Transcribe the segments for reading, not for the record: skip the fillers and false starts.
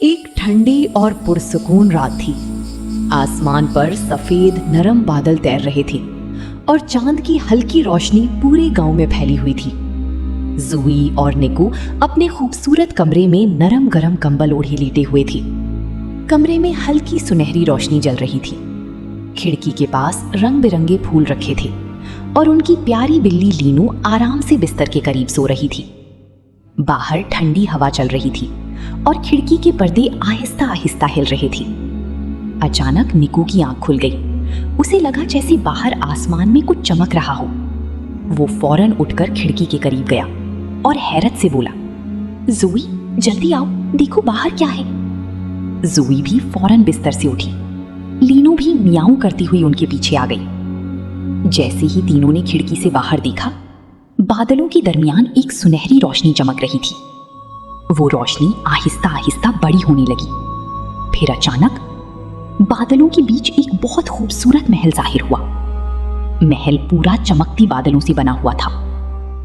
एक ठंडी और पुरसुकून रात थी। आसमान पर सफेद नरम बादल तैर रहे थे और चांद की हल्की रोशनी पूरे गांव में फैली हुई थी। ज़ूई और निकू अपने खूबसूरत कमरे में नरम गरम कंबल ओढ़े लेटे हुए थे। कमरे में हल्की सुनहरी रोशनी जल रही थी। खिड़की के पास रंग बिरंगे फूल रखे थे और उनकी प्यारी बिल्ली लीनू आराम से बिस्तर के करीब सो रही थी। बाहर ठंडी हवा चल रही थी और खिड़की के पर्दे आहिस्ता आहिस्ता हिल रहे थे। अचानक निकू की आंख खुल गई। उसे लगा जैसे बाहर आसमान में कुछ चमक रहा हो। वो फौरन उठकर खिड़की के करीब गया और हैरत से बोला, ज़ूई, जल्दी आओ, देखो बाहर क्या है। ज़ूई भी फौरन बिस्तर से उठी। लीनू भी मियाऊं करती हुई उनके पीछे आ गई। जैसे ही तीनों ने खिड़की से बाहर देखा, बादलों के दरमियान एक सुनहरी रोशनी चमक रही थी। वो रोशनी आहिस्ता आहिस्ता बड़ी होने लगी। फिर अचानक बादलों के बीच एक बहुत खूबसूरत महल जाहिर हुआ। महल पूरा चमकती बादलों से बना हुआ था।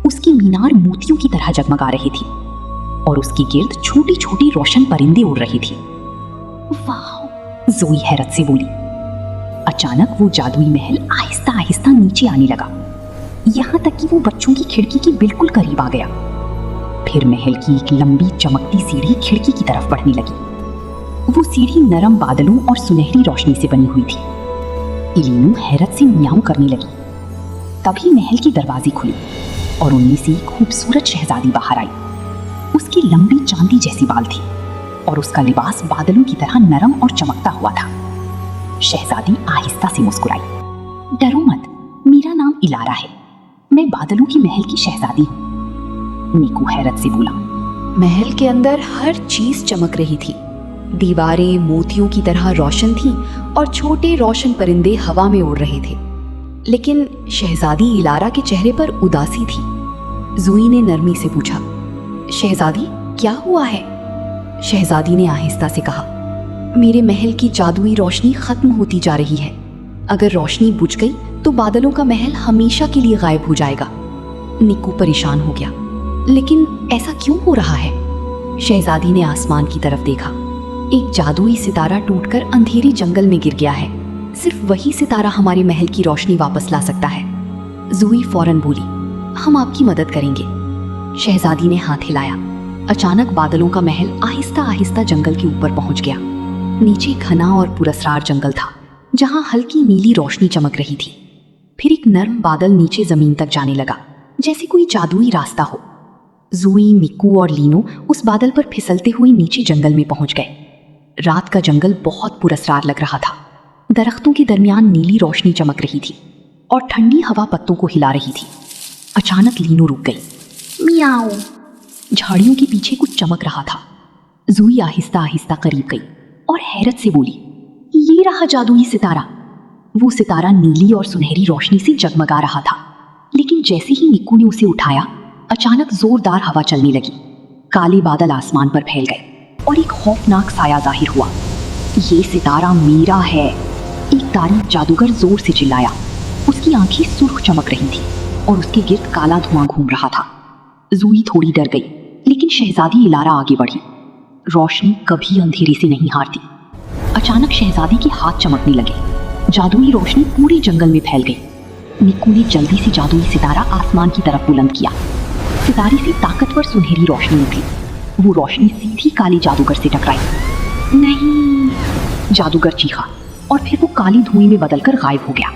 उसकी मीनार मोतियों की तरह जगमगा रही थी और उसके गिर्द छोटी छोटी रोशन परिंदे उड़ रही थी। वाह, ज़ोई हैरत से बोली। अचानक वो जादुई महल आहिस्ता आहिस्ता नीचे आने लगा, यहाँ तक कि वो बच्चों की खिड़की के बिल्कुल करीब आ गया। फिर महल की एक लंबी चमकती सीढ़ी खिड़की की तरफ बढ़ने लगी। वो सीढ़ी नरम बादलों और सुनहरी रोशनी से बनी हुई थी। लीनू हैरत से मियाऊं करने लगी। तभी महल के दरवाजे खुले और उनमें से एक खूबसूरत शहजादी बाहर आई। उसकी लंबी चांदी जैसी बाल थी और उसका लिबास बादलों की तरह नरम और चमकता हुआ था। शहजादी आहिस्ता से मुस्कुराई। डरो मत, मेरा नाम इलारा है। मैं बादलों की महल की शहजादी हूँ। निकू हैरत से बोला। महल के अंदर हर चीज चमक रही थी। दीवारें मोतियों की तरह रोशन थीं और छोटे रोशन परिंदे हवा में उड़ रहे थे। लेकिन शहजादी इलारा के चेहरे पर उदासी थी। ज़ूई ने नरमी से पूछा, शहजादी, क्या हुआ है? शहजादी ने आहिस्ता से कहा, मेरे महल की जादुई रोशनी खत्म होती जा रही है। अगर रोशनी बुझ गई तो बादलों का महल हमेशा के लिए गायब हो जाएगा। निकू परेशान हो गया, लेकिन ऐसा क्यों हो रहा है? शहजादी ने आसमान की तरफ देखा। एक जादुई सितारा टूटकर अंधेरे जंगल में गिर गया है। सिर्फ वही सितारा हमारे महल की रोशनी वापस ला सकता है। ज़ूई फौरन बोली, हम आपकी मदद करेंगे। शहजादी ने हाथ हिलाया। अचानक बादलों का महल आहिस्ता आहिस्ता जंगल के ऊपर पहुंच गया। नीचे घना और पुरस्रार जंगल था, जहां हल्की नीली रोशनी चमक रही थी। फिर एक नर्म बादल नीचे जमीन तक जाने लगा, जैसे कोई जादुई रास्ता हो। ज़ूई, निकू और लीनू उस बादल पर फिसलते हुए नीचे जंगल में पहुंच गए। रात का जंगल बहुत पुरस्रार लग रहा था। दरख्तों के दरमियान नीली रोशनी चमक रही थी और ठंडी हवा पत्तों को हिला रही थी। अचानक लीनू रुक गई। मियाऊ। झाड़ियों के पीछे कुछ चमक रहा था। ज़ूई आहिस्ता आहिस्ता करीब गई और हैरत से बोली, ये रहा जादुई सितारा। वो सितारा नीली और सुनहरी रोशनी से जगमगा रहा था। लेकिन जैसे ही निक्कू ने उसे उठाया, अचानक जोरदार हवा चलने लगी। काले बादल आसमान पर फैल गए और एक खौफनाक साया जाहिर हुआ। ये सितारा मेरा है, एक तारीफ जादूगर जोर से चिल्लाया। उसकी आंखें सुर्ख चमक रही थी और उसके गिर्द काला धुआं घूम रहा था। ज़ूई थोड़ी डर गई, लेकिन शहजादी इलारा आगे बढ़ी। रोशनी कभी अंधेरे से नहीं हारती। अचानक शहजादी के हाथ चमकने लगे। जादुई रोशनी पूरे जंगल में फैल गई। निक्कू ने जल्दी से जादुई सितारा आसमान की तरफ बुलंद किया। सितारे से ताकतवर सुनहरी रोशनी निकली। वो रोशनी सीधी काले जादूगर से टकराई। नहीं, जादूगर चीखा और फिर वो काली धुएं में बदलकर गायब हो गया।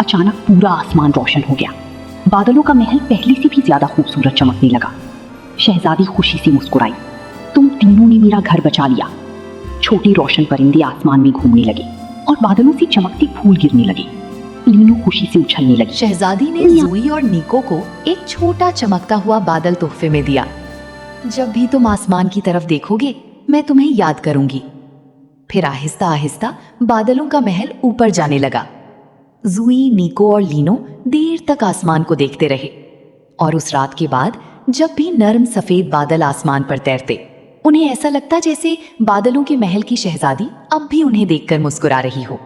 अचानक पूरा आसमान रोशन हो गया। बादलों का महल पहले से भी ज्यादा खूबसूरत चमकने लगा। शहजादी खुशी से मुस्कुराई। तुम तीनों ने मेरा घर बचा लिया। छोटे रोशन परिंदे आसमान में घूमने लगे और बादलों से चमकते फूल गिरने लगे। लीनू खुशी से उछलने लगी। शहजादी ने ज़ूई और निको को एक छोटा चमकता हुआ बादल तोहफे में दिया। जब भी तुम आसमान की तरफ देखोगे, मैं तुम्हें याद करूंगी। फिर आहिस्ता आहिस्ता बादलों का महल ऊपर जाने लगा। ज़ूई, निको और लीनो देर तक आसमान को देखते रहे और उस रात के बाद जब भी नर्म सफेद बादल आसमान पर तैरते, उन्हें ऐसा लगता जैसे बादलों के महल की शहजादी अब भी उन्हें देखकर मुस्कुरा रही हो।